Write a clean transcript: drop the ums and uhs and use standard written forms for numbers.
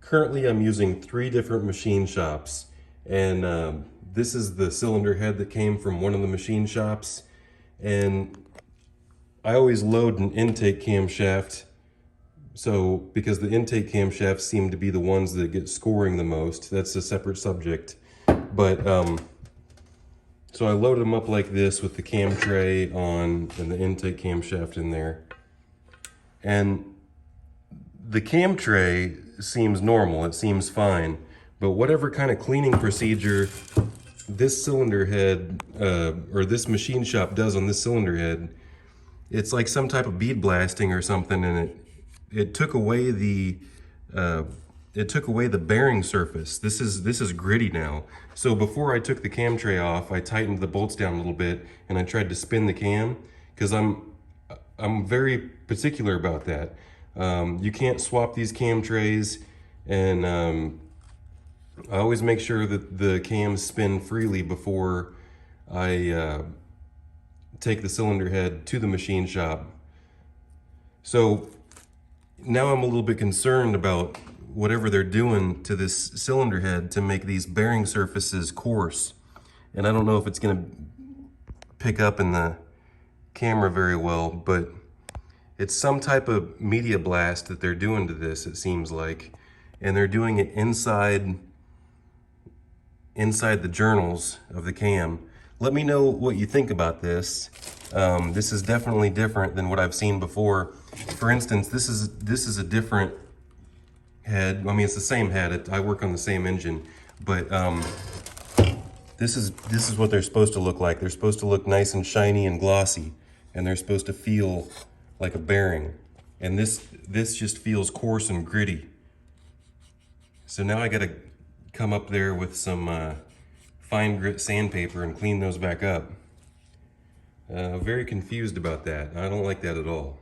Currently I'm using 3 different machine shops, and this is the cylinder head that came from one of the machine shops. And I always load an intake camshaft, so because the intake camshafts seem to be the ones that get scoring the most. That's a separate subject. But so I load them up like this with the cam tray on and the intake camshaft in there. And the cam tray seems normal, it seems fine, but whatever kind of cleaning procedure this cylinder head or this machine shop does on this cylinder head, it's like some type of bead blasting or something, and it took away the bearing surface. This is gritty now. So before I took the cam tray off, I tightened the bolts down a little bit and I tried to spin the cam, because I'm very particular about that. You can't swap these cam trays, and I always make sure that the cams spin freely before I take the cylinder head to the machine shop. So now I'm a little bit concerned about whatever they're doing to this cylinder head to make these bearing surfaces coarse. And I don't know if it's gonna pick up in the camera very well, but it's some type of media blast that they're doing to this, it seems like. And they're doing it inside the journals of the cam. Let me know what you think about this. This is definitely different than what I've seen before. For instance, this is a different head. I mean, it's the same head. I work on the same engine, but this is what they're supposed to look like. They're supposed to look nice and shiny and glossy, and they're supposed to feel like a bearing. And this just feels coarse and gritty. So now I gotta come up there with some fine grit sandpaper and clean those back up. Very confused about that. I don't like that at all.